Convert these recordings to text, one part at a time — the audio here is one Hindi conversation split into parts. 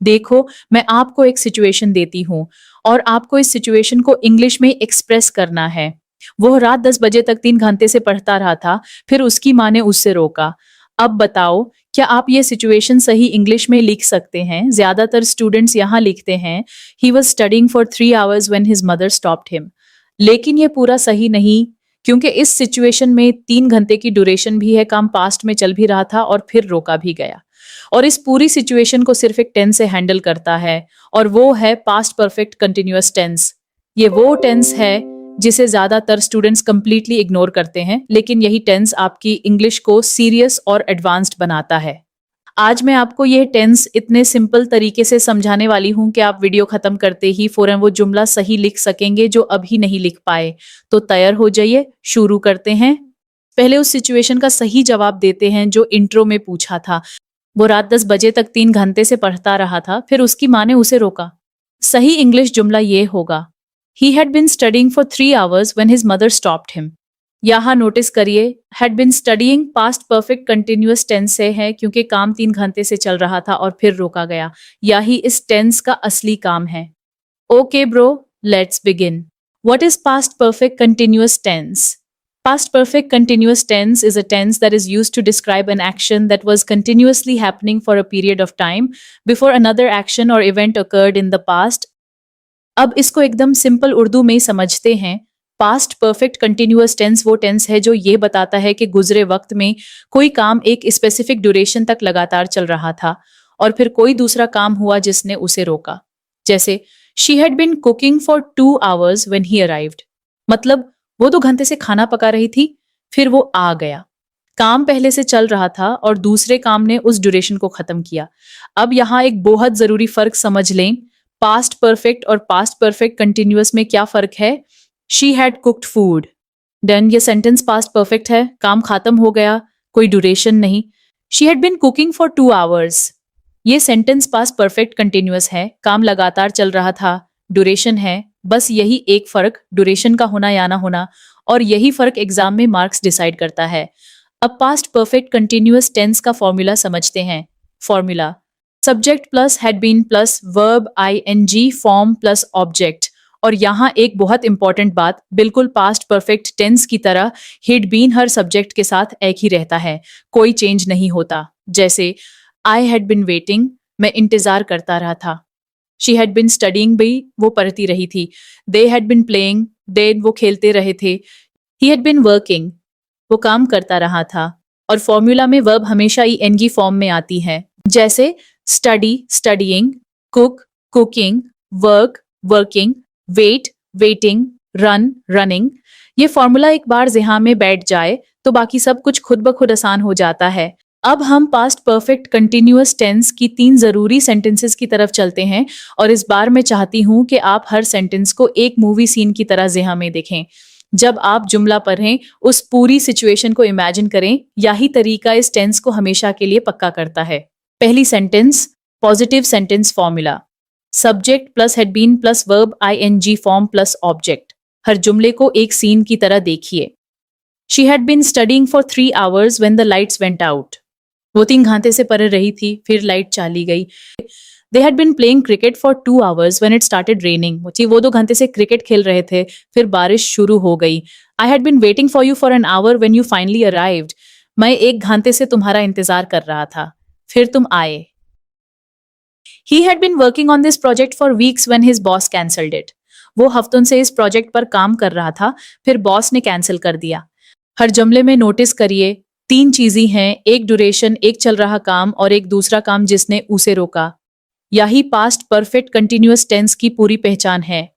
देखो, मैं आपको एक सिचुएशन देती हूँ और आपको इस सिचुएशन को इंग्लिश में एक्सप्रेस करना है। वो रात 10 बजे तक 3 घंटे से पढ़ता रहा था, फिर उसकी माँ ने उससे रोका। अब बताओ, क्या आप ये सिचुएशन सही इंग्लिश में लिख सकते हैं? ज़्यादातर स्टूडेंट्स यहाँ लिखते हैं, he was studying for 3 hours when his mother stopped him. लेकिन ये पूरा सही नहीं, क्योंकि इस सिचुएशन में 3 घंटे की ड्यूरेशन भी है, काम पास्ट में चल भी रहा था और फिर रोका भी गया। और इस पूरी सिचुएशन को सिर्फ एक टेंस से हैंडल करता है और वो है पास्ट परफेक्ट कंटिन्यूअस टेंस। ये वो टेंस है जिसे ज्यादातर स्टूडेंट्स कंप्लीटली इग्नोर करते हैं, लेकिन यही टेंस आपकी इंग्लिश को सीरियस और एडवांस्ड बनाता है। आज मैं आपको यह टेंस इतने सिंपल तरीके से समझाने वाली हूं कि आप वीडियो खत्म करते ही फौरन वो जुमला सही लिख सकेंगे जो अभी नहीं लिख पाए। तो तैयार हो जाइए, शुरू करते हैं। पहले उस सिचुएशन का सही जवाब देते हैं जो इंट्रो में पूछा था। वो रात 10 बजे तक 3 घंटे से पढ़ता रहा था, फिर उसकी माँ ने उसे रोका। सही इंग्लिश जुमला ये होगा, He had been studying for 3 hours when his mother stopped him. यहाँ नोटिस करिए, had been studying past perfect continuous tense से है क्योंकि काम 3 घंटे से चल रहा था और फिर रोका गया। यही इस टेंस का असली काम है। Okay bro, let's begin. What is past perfect continuous tense? Past perfect continuous tense is a tense that is used to describe an action that was continuously happening for a period of time before another action or event occurred in the past. अब इसको एकदम सिंपल उर्दू में समझते हैं। पास्ट परफेक्ट कंटिन्यूअस टेंस वो टेंस है जो ये बताता है कि गुजरे वक्त में कोई काम एक स्पेसिफिक ड्यूरेशन तक लगातार चल रहा था और फिर कोई दूसरा काम हुआ जिसने उसे रोका। जैसे she had been cooking for 2 hours when he arrived. मतलब वो 2 घंटे से खाना पका रही थी, फिर वो आ गया। काम पहले से चल रहा था और दूसरे काम ने उस ड्यूरेशन को खत्म किया। अब यहाँ एक बहुत जरूरी फर्क समझ लें। पास्ट परफेक्ट और पास्ट परफेक्ट कंटिन्यूअस में क्या फर्क है? She had cooked food, done. ये सेंटेंस पास्ट परफेक्ट है, काम खत्म हो गया, कोई ड्यूरेशन नहीं। She had been cooking for 2 hours, ये सेंटेंस पास्ट परफेक्ट कंटिन्यूअस है, काम लगातार चल रहा था, ड्यूरेशन है। बस यही एक फर्क, ड्यूरेशन का होना या ना होना, और यही फर्क एग्जाम में मार्क्स डिसाइड करता है। अब पास्ट परफेक्ट कंटिन्यूअस टेंस का फॉर्मूला समझते हैं। Formula, subject plus had been plus verb ING form plus object. और यहाँ एक बहुत इंपॉर्टेंट बात, बिल्कुल पास्ट परफेक्ट टेंस की तरह हैड बीन हर सब्जेक्ट के साथ एक ही रहता है, कोई चेंज नहीं होता। जैसे आई हैड बिन वेटिंग, मैं इंतजार करता रहा था। शी हैड बिन स्टडीइंग भी, वो पढ़ती रही थी। दे हैड बिन प्लेइंग, दे वो खेलते रहे थे। ही हैड बिन वर्किंग, वो काम करता रहा था। और फॉर्मूला में वर्ब हमेशा ईएनजी फॉर्म में आती है, जैसे study studying, cook cooking, work working, wait waiting, run running. ये फॉर्मूला एक बार ज़हन में बैठ जाए तो बाकी सब कुछ खुद ब खुद आसान हो जाता है। अब हम पास्ट परफेक्ट कंटिन्यूअस टेंस की 3 जरूरी सेंटेंसेस की तरफ चलते हैं और इस बार मैं चाहती हूं कि आप हर सेंटेंस को एक मूवी सीन की तरह ज़हन में देखें। जब आप जुमला पढ़ें, उस पूरी सिचुएशन को इमेजिन करें। यही तरीका इस टेंस को हमेशा के लिए पक्का करता है। पहली sentence, positive sentence formula, subject plus had been plus verb ING form plus object. हर जुमले को एक सीन की तरह देखिए। She had been studying for 3 hours when the lights went out, वो 3 घंटे से पढ़ रही थी, फिर लाइट चली गई। They had been playing cricket for 2 hours when it started raining, वो 2 घंटे से क्रिकेट खेल रहे थे, फिर बारिश शुरू हो गई। I had been waiting for you for an hour when you finally arrived, मैं 1 घंटे से तुम्हारा इंतजार कर रहा था, फिर तुम आए। He had been working on this project for weeks when his boss cancelled it. वो हफ्तों से इस प्रोजेक्ट पर काम कर रहा था, फिर बॉस ने कैंसिल कर दिया। हर जुमले में नोटिस करिए 3 चीजें हैं, एक ड्यूरेशन, एक चल रहा काम और एक दूसरा काम जिसने उसे रोका। यही पास्ट परफेक्ट कंटिन्यूअस टेंस की पूरी पहचान है।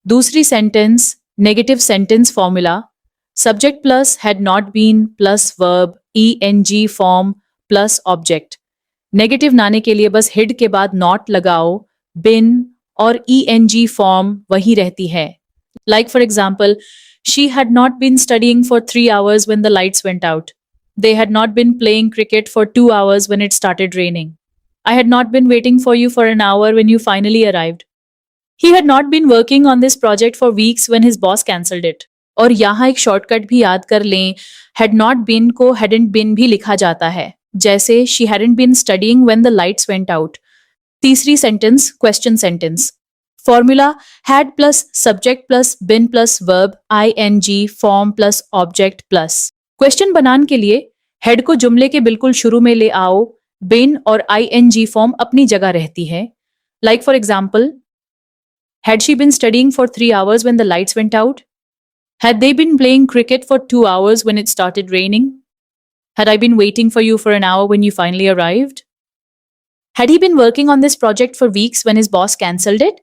दूसरी sentence, negative sentence formula, subject plus had not been plus verb ING form plus object. Negative लाने के लिए बस हेड के बाद नॉट लगाओ, बिन और ईएनजी फॉर्म वही रहती है। Like for example, she had not been studying for 3 hours when the lights went out. They had not been playing cricket for 2 hours when it started raining. I had not been waiting for you for an hour when you finally arrived. He had not been working on this project for weeks when his boss cancelled it. और यहाँ एक शॉर्टकट भी याद कर लें, had not been को hadn't been भी लिखा जाता है। जैसे she hadn't been studying when the lights went out. तीसरी sentence question sentence. Formula had plus subject plus been plus verb ING form plus object plus. Question बनाने के लिए हेड को जुमले के बिल्कुल शुरू में ले आओ, बिन और आईएनजी फॉर्म अपनी जगह रहती है। Like for example, had she been studying for 3 hours when the lights went out? Had they been playing cricket for 2 hours when it started raining? Had I been waiting for you for an hour when you finally arrived? Had he been working on this project for weeks when his boss cancelled it?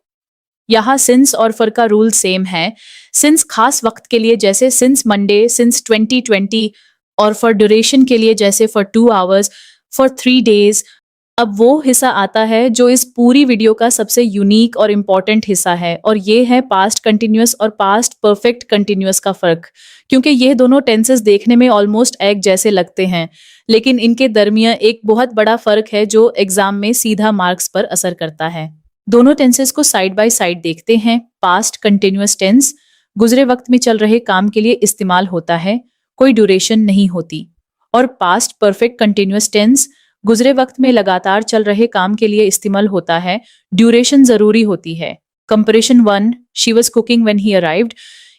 यहाँ सिंस और फॉर का रूल सेम है। सिंस खास वक्त के लिए जैसे सिंस मंडे, सिंस 2020, और फॉर ड्यूरेशन के लिए जैसे फॉर 2 आवर्स, फॉर 3 डेज। अब वो हिस्सा आता है जो इस पूरी वीडियो का सबसे यूनिक और इम्पॉर्टेंट हिस्सा है, और ये है पास्ट कंटिन्यूअस और पास्ट परफेक्ट कंटिन्यूअस का फर्क। क्योंकि ये दोनों टेंसेस देखने में ऑलमोस्ट एक जैसे लगते हैं, लेकिन इनके दरमियान एक बहुत बड़ा फर्क है जो एग्जाम में सीधा मार्क्स पर असर करता है। दोनों टेंसेस को साइड बाय साइड देखते हैं। पास्ट कंटिन्यूअस टेंस गुजरे वक्त में चल रहे काम के लिए इस्तेमाल होता है, कोई ड्यूरेशन नहीं होती। और पास्ट परफेक्ट कंटिन्यूअस टेंस गुजरे वक्त में लगातार चल रहे काम के लिए इस्तेमाल होता है, ड्यूरेशन जरूरी होती है। Comparison 1, she was cooking when he arrived,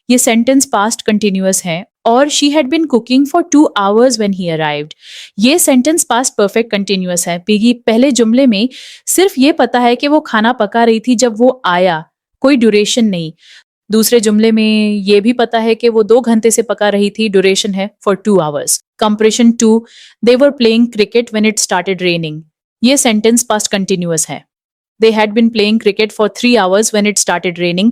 ये सेंटेंस पास्ट कंटिन्यूअस है, और she had been cooking for 2 hours when he arrived, ये सेंटेंस पास्ट परफेक्ट कंटिन्यूअस है। पहले जुमले में सिर्फ ये पता है कि वो खाना पका रही थी जब वो आया, कोई ड्यूरेशन नहीं। दूसरे जुमले में ये भी पता है कि वो 2 घंटे से पका रही थी, ड्यूरेशन है for 2 hours. Comparison 2, they were playing cricket when it started raining, ये सेंटेंस पास्ट कंटिन्यूअस है। They had been playing cricket for 3 hours when it started raining,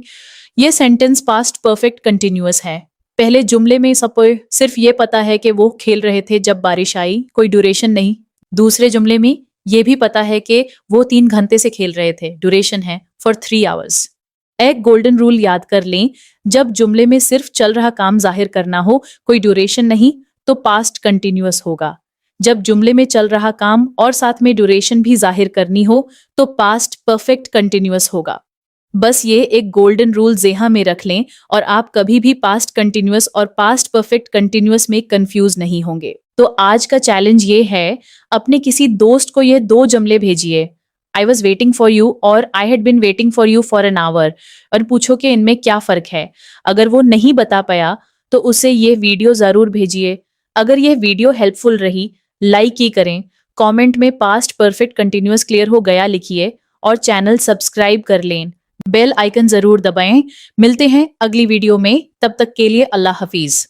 ये सेंटेंस पास्ट परफेक्ट कंटिन्यूअस है। पहले जुमले में सिर्फ ये पता है कि वो खेल रहे थे जब बारिश आई, कोई ड्यूरेशन नहीं। दूसरे जुमले में ये भी पता है कि वो 3 घंटे से खेल रहे थे, ड्यूरेशन है फॉर 3 आवर्स। एक गोल्डन रूल याद कर लें, जब जुमले में सिर्फ चल रहा काम जाहिर करना हो, कोई ड्यूरेशन नहीं, तो पास्ट कंटिन्यूअस होगा। जब जुमले में चल रहा काम और साथ में ड्यूरेशन भी जाहिर करनी हो, तो पास्ट परफेक्ट कंटिन्यूअस होगा। बस ये एक गोल्डन रूल ज़ेहन में रख लें और आप कभी भी पास्ट कंटिन्यूअस और पास्ट परफेक्ट कंटिन्यूअस में कंफ्यूज नहीं होंगे। तो आज का चैलेंज ये है, अपने किसी दोस्त को ये 2 जुमले भेजिए, I was waiting for you और I had been waiting for you for an hour, और पूछो कि इनमें क्या फ़र्क है। अगर वो नहीं बता पाया तो उसे ये वीडियो ज़रूर भेजिए। अगर यह वीडियो हेल्पफुल रही, लाइक ही करें, कमेंट में पास्ट परफेक्ट कंटिन्यूअस क्लियर हो गया लिखिए, और चैनल सब्सक्राइब कर लें, बेल आइकन ज़रूर दबाएं। मिलते हैं अगली वीडियो में, तब तक के लिए अल्लाह हाफिज़।